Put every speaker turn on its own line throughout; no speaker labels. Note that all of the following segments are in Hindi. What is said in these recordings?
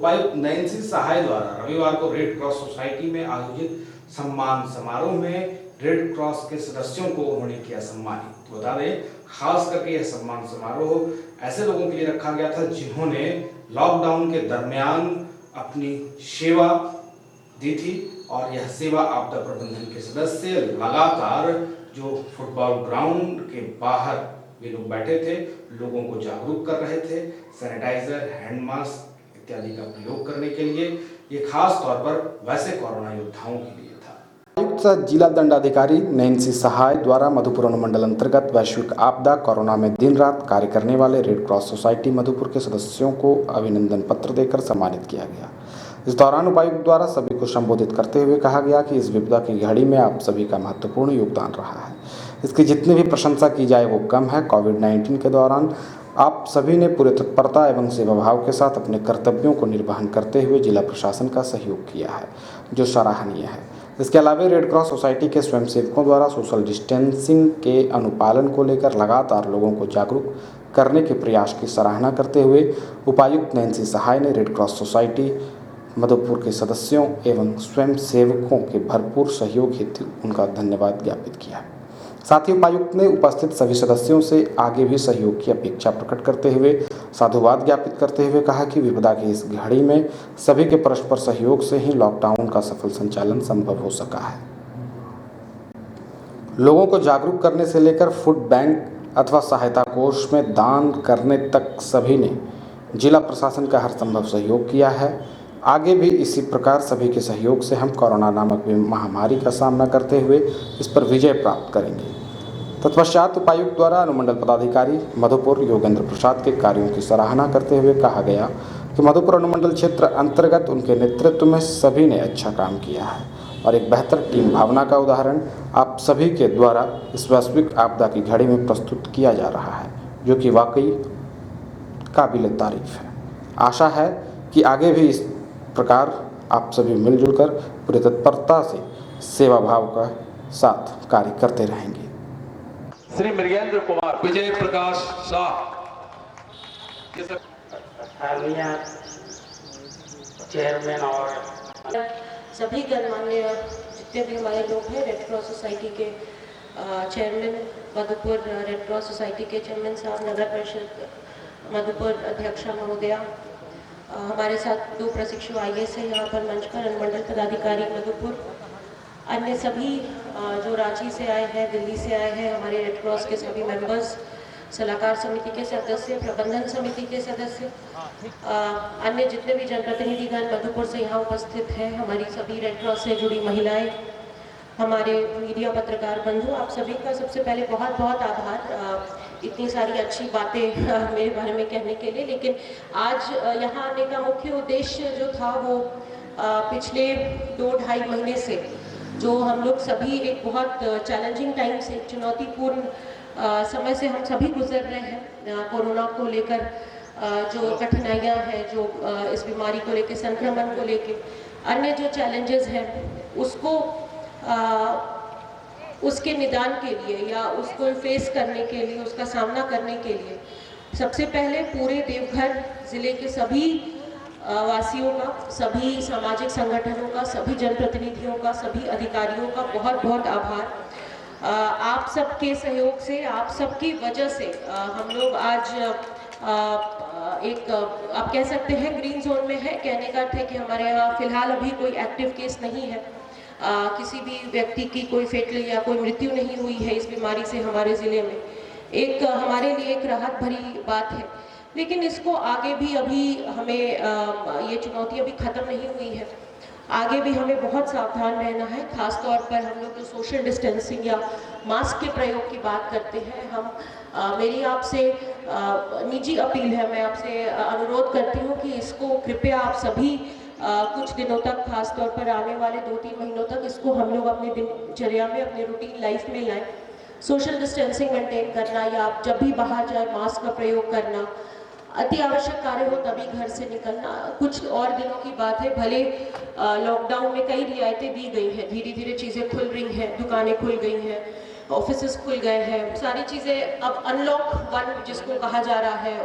उपायुक्त नैन्सी सहाय द्वारा रविवार को रेड क्रॉस सोसाइटी में आयोजित सम्मान समारोह में रेड क्रॉस के सदस्यों को उन्होंने किया सम्मानित। बता दें, खास करके यह सम्मान समारोह ऐसे लोगों के लिए रखा गया था जिन्होंने लॉकडाउन के दरमियान अपनी सेवा दी थी और यह सेवा आपदा प्रबंधन के सदस्य लगातार जो फुटबॉल ग्राउंड के बाहर वे लोग बैठे थे, लोगों को जागरूक कर रहे थे, सैनिटाइजर, हैंड मास्क इत्यादि का प्रयोग करने के लिए। ये खास तौर पर वैसे कोरोना योद्धाओं के लिए था।
आयुक्त जिला दंडाधिकारी नैन्सी सहाय द्वारा मधुपुर अनुमंडल अंतर्गत वैश्विक आपदा कोरोना में दिन रात कार्य करने वाले रेड क्रॉस सोसाइटी मधुपुर के सदस्यों को अभिनंदन पत्र देकर सम्मानित किया गया। इस दौरान उपायुक्त द्वारा सभी को संबोधित करते हुए कहा गया कि इस विपदा की घड़ी में आप सभी का महत्वपूर्ण योगदान रहा है। इसकी जितनी भी प्रशंसा की जाए वो कम है। कोविड-19 के दौरान आप सभी ने पूरे तत्परता एवं सेवाभाव के साथ अपने कर्तव्यों को निर्वहन करते हुए जिला प्रशासन का सहयोग किया है, जो सराहनीय है। इसके अलावा रेड क्रॉस सोसाइटी के स्वयंसेवकों द्वारा सोशल डिस्टेंसिंग के अनुपालन को लेकर लगातार लोगों को जागरूक करने के प्रयास की सराहना करते हुए उपायुक्त नैन्सी सहाय ने रेड क्रॉस सोसाइटी मधुपुर के सदस्यों एवं स्वयंसेवकों के भरपूर सहयोग हेतु उनका धन्यवाद ज्ञापित किया। साथ ही उपायुक्त ने उपस्थित सभी सदस्यों से आगे भी सहयोग की अपेक्षा प्रकट करते हुए साधुवाद ज्ञापित करते हुए कहा कि विपदा की इस घड़ी में सभी के परस्पर सहयोग से ही लॉकडाउन का सफल संचालन संभव हो सका है। लोगों को जागरूक करने से लेकर फूड बैंक अथवा सहायता कोष में दान करने तक सभी ने जिला प्रशासन का हर संभव सहयोग किया है। आगे भी इसी प्रकार सभी के सहयोग से हम कोरोना नामक महामारी का सामना करते हुए इस पर विजय प्राप्त करेंगे। तत्पश्चात उपायुक्त द्वारा अनुमंडल पदाधिकारी मधुपुर योगेंद्र प्रसाद के कार्यों की सराहना करते हुए कहा गया कि मधुपुर अनुमंडल क्षेत्र अंतर्गत उनके नेतृत्व में सभी ने अच्छा काम किया है और एक बेहतर टीम भावना का उदाहरण आप सभी के द्वारा इस वैश्विक आपदा की घड़ी में प्रस्तुत किया जा रहा है, जो कि वाकई काबिल तारीफ है। आशा है कि आगे भी इस प्रकार आप सभी मिलजुल कर पूरी तत्परता से सेवा भाव का साथ कार्य करते रहेंगे।
श्री मृगेंद्र कुमार, विजय प्रकाश शाह,
चेयरमैन और सभी गणमान्य जितने भी हमारे लोग हैं, रेड क्रॉस सोसाइटी के chairman Madhupur, red cross society के चेयरमैन साहब, नगर परिषद मधुपुर अध्यक्षा महोदया, हमारे साथ 2 प्रशिक्षु IAS है यहाँ पर मंच पर, अनुमंडल पदाधिकारी मधुपुर, अन्य सभी जो रांची से आए हैं, दिल्ली से आए हैं, हमारे रेड क्रॉस के सभी मेंबर्स, सलाहकार समिति के सदस्य, प्रबंधन समिति के सदस्य, अन्य जितने भी जनप्रतिनिधिगण मधुपुर से यहाँ उपस्थित हैं, हमारी सभी रेड क्रॉस से जुड़ी महिलाएं, हमारे मीडिया पत्रकार बंधु, आप सभी का सबसे पहले बहुत बहुत आभार इतनी सारी अच्छी बातें मेरे बारे में कहने के लिए। लेकिन आज यहाँ आने का मुख्य उद्देश्य जो था वो पिछले 2-2.5 महीने से जो हम लोग सभी एक बहुत चैलेंजिंग टाइम से, चुनौतीपूर्ण समय से हम सभी गुजर रहे हैं। कोरोना को लेकर जो कठिनाइयाँ हैं, जो इस बीमारी को लेकर, संक्रमण को लेकर अन्य जो चैलेंजेस हैं, उसको उसके निदान के लिए या उसको फेस करने के लिए, उसका सामना करने के लिए सबसे पहले पूरे देवघर ज़िले के सभी वासियों का, सभी सामाजिक संगठनों का, सभी जनप्रतिनिधियों का, सभी अधिकारियों का बहुत बहुत आभार। आप सबके सहयोग से, आप सबकी वजह से हम लोग आज एक आप कह सकते हैं ग्रीन जोन में है। कहने का अर्थ है कि हमारे यहाँ फिलहाल अभी कोई एक्टिव केस नहीं है, किसी भी व्यक्ति की कोई फेटल या कोई मृत्यु नहीं हुई है इस बीमारी से हमारे ज़िले में। एक हमारे लिए एक राहत भरी बात है, लेकिन इसको आगे भी अभी हमें ये चुनौती अभी ख़त्म नहीं हुई है, आगे भी हमें बहुत सावधान रहना है। ख़ास तौर पर हम लोग जो सोशल डिस्टेंसिंग या मास्क के प्रयोग की बात करते हैं, हम मेरी आपसे निजी अपील है, मैं आपसे अनुरोध करती हूँ कि इसको कृपया आप सभी कुछ दिनों तक, खास तौर पर आने वाले 2-3 महीनों तक इसको हम लोग अपनी दिनचर्या में, अपने रूटीन लाइफ में लाएं। सोशल डिस्टेंसिंग मेंटेन करना या आप जब भी बाहर जाए मास्क का प्रयोग करना, अति आवश्यक कार्य हो तभी घर से निकलना। कुछ और दिनों की बात है, भले लॉकडाउन में कई रियायतें दी गई हैं, धीरे धीरे चीज़ें खुल रही हैं, दुकानें खुल गई हैं, ऑफिसेस खुल गए हैं, सारी चीज़ें अब अनलॉक 1 जिसको कहा जा रहा है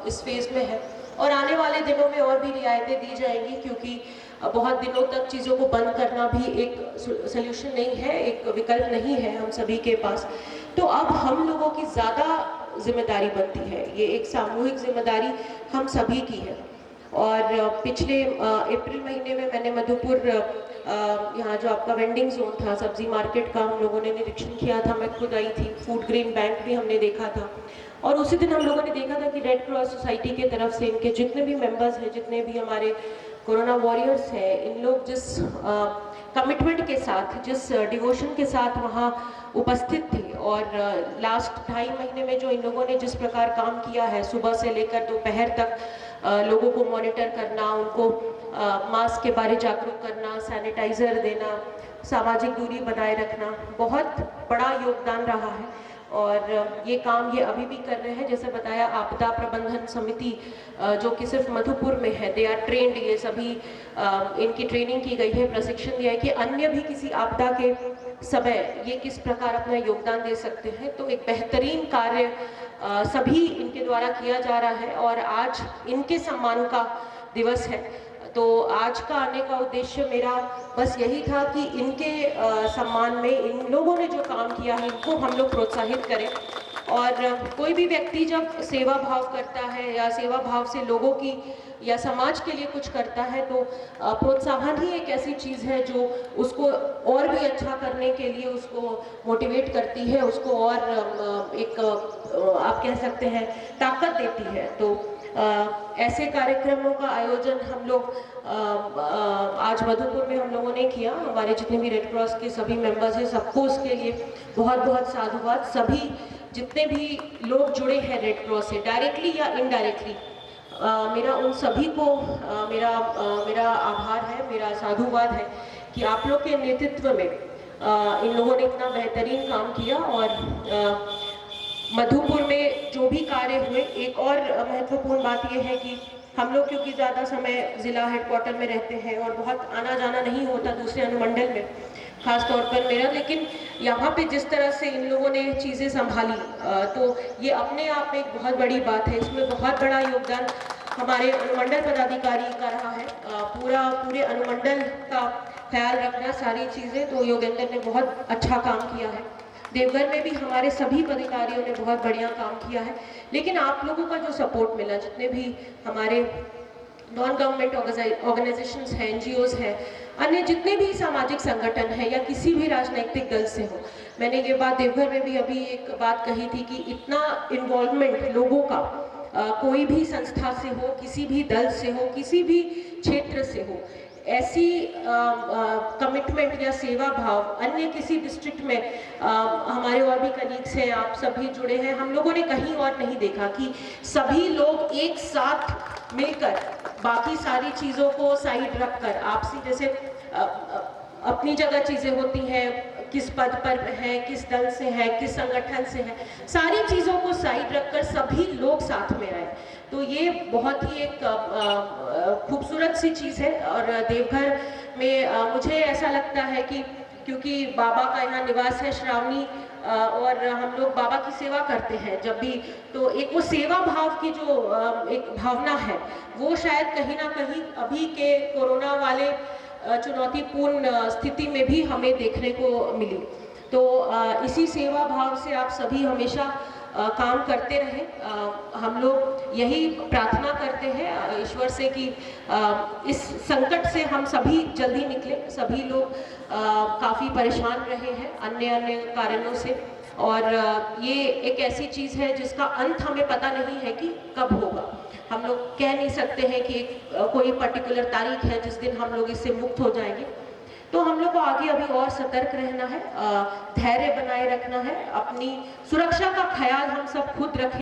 इस फेज़ में है और आने वाले दिनों में और भी रियायतें दी जाएंगी, क्योंकि बहुत दिनों तक चीज़ों को बंद करना भी एक सल्यूशन नहीं है, एक विकल्प नहीं है हम सभी के पास। तो अब हम लोगों की ज़्यादा जिम्मेदारी बनती है, ये एक सामूहिक जिम्मेदारी हम सभी की है। और पिछले अप्रैल महीने में मैंने मधुपुर यहाँ जो आपका वेंडिंग जोन था, सब्जी मार्केट का, हम लोगों ने निरीक्षण किया था, मैं खुद आई थी। फूड ग्रेन बैंक भी हमने देखा था, और उसी दिन हम लोगों ने देखा था कि रेड क्रॉस सोसाइटी के तरफ से इनके जितने भी मेंबर्स हैं, जितने भी हमारे कोरोना वॉरियर्स हैं, इन लोग जिस कमिटमेंट के साथ, जिस डिवोशन के साथ वहाँ उपस्थित थे, और लास्ट 2.5 महीने में जो इन लोगों ने जिस प्रकार काम किया है, सुबह से लेकर दोपहर तक लोगों को मॉनिटर करना, उनको मास्क के बारे जागरूक करना, सैनिटाइज़र देना, सामाजिक दूरी बनाए रखना, बहुत बड़ा योगदान रहा है। और ये काम ये अभी भी कर रहे हैं। जैसे बताया, आपदा प्रबंधन समिति जो कि सिर्फ मधुपुर में है, दे आर ट्रेंड, ये सभी इनकी ट्रेनिंग की गई है, प्रशिक्षण दिया है कि अन्य भी किसी आपदा के समय ये किस प्रकार अपना योगदान दे सकते हैं। तो एक बेहतरीन कार्य सभी इनके द्वारा किया जा रहा है, और आज इनके सम्मान का दिवस है। तो आज का आने का उद्देश्य मेरा बस यही था कि इनके सम्मान में इन लोगों ने जो काम किया है, इनको हम लोग प्रोत्साहित करें। और कोई भी व्यक्ति जब सेवा भाव करता है या सेवा भाव से लोगों की या समाज के लिए कुछ करता है, तो प्रोत्साहन ही एक ऐसी चीज़ है जो उसको और भी अच्छा करने के लिए उसको मोटिवेट करती है, उसको और एक आप कह सकते हैं ताकत देती है। तो ऐसे कार्यक्रमों का आयोजन हम लोग आज मधुपुर में हम लोगों ने किया। हमारे जितने भी रेड क्रॉस के सभी मेंबर्स हैं, सबको उसके लिए बहुत बहुत साधुवाद। सभी जितने भी लोग जुड़े हैं रेड क्रॉस से, डायरेक्टली या इनडायरेक्टली, मेरा उन सभी को मेरा आभार है, मेरा साधुवाद है कि आप लोग के नेतृत्व में इन लोगों ने इतना बेहतरीन काम किया। और मधुपुर में जो भी कार्य हुए, एक और महत्वपूर्ण बात यह है कि हम लोग क्योंकि ज़्यादा समय ज़िला हेडक्वार्टर में रहते हैं और बहुत आना जाना नहीं होता दूसरे अनुमंडल में, खास तौर पर मेरा, लेकिन यहाँ पे जिस तरह से इन लोगों ने चीज़ें संभाली, तो ये अपने आप में एक बहुत बड़ी बात है। इसमें बहुत बड़ा योगदान हमारे अनुमंडल पदाधिकारी का रहा है। पूरे अनुमंडल का ख्याल रखना, सारी चीज़ें, तो योगेंद्र ने बहुत अच्छा काम किया है। देवघर में भी हमारे सभी पदाधिकारियों ने बहुत बढ़िया काम किया है। लेकिन आप लोगों का जो सपोर्ट मिला, जितने भी हमारे नॉन गवर्नमेंट ऑर्गेनाइजेशंस हैं, NGOs हैं, अन्य जितने भी सामाजिक संगठन हैं, या किसी भी राजनीतिक दल से हो, मैंने ये बात देवघर में भी अभी एक बात कही थी कि इतना इन्वॉल्वमेंट लोगों का, कोई भी संस्था से हो, किसी भी दल से हो, किसी भी क्षेत्र से हो, ऐसी कमिटमेंट या सेवा भाव अन्य किसी डिस्ट्रिक्ट में हमारे और भी कलीग्स हैं, आप सभी जुड़े हैं, हम लोगों ने कहीं और नहीं देखा कि सभी लोग एक साथ मिलकर बाकी सारी चीज़ों को साइड रखकर, आपसी जैसे अपनी जगह चीज़ें होती हैं, किस पद पर है, किस दल से है, किस संगठन से है, सारी चीज़ों को साइड रखकर सभी लोग साथ में आए। तो ये बहुत ही एक खूबसूरत सी चीज़ है। और देवघर में मुझे ऐसा लगता है कि क्योंकि बाबा का यहाँ निवास है श्रावणी, और हम लोग बाबा की सेवा करते हैं जब भी, तो एक वो सेवा भाव की जो एक भावना है, वो शायद कहीं ना कहीं अभी के कोरोना वाले चुनौतीपूर्ण स्थिति में भी हमें देखने को मिली। तो इसी सेवा भाव से आप सभी हमेशा काम करते रहें। हम लोग यही प्रार्थना करते हैं ईश्वर से कि इस संकट से हम सभी जल्दी निकले। सभी लोग काफ़ी परेशान रहे हैं अन्य कारणों से, और ये एक ऐसी चीज़ है जिसका अंत हमें पता नहीं है कि कब होगा। हम लोग कह नहीं सकते हैं कि कोई पर्टिकुलर तारीख है जिस दिन हम लोग इससे मुक्त हो जाएंगे। तो हम लोग को आगे अभी और सतर्क रहना है, धैर्य बनाए रखना है, अपनी सुरक्षा का ख्याल हम सब खुद रखें।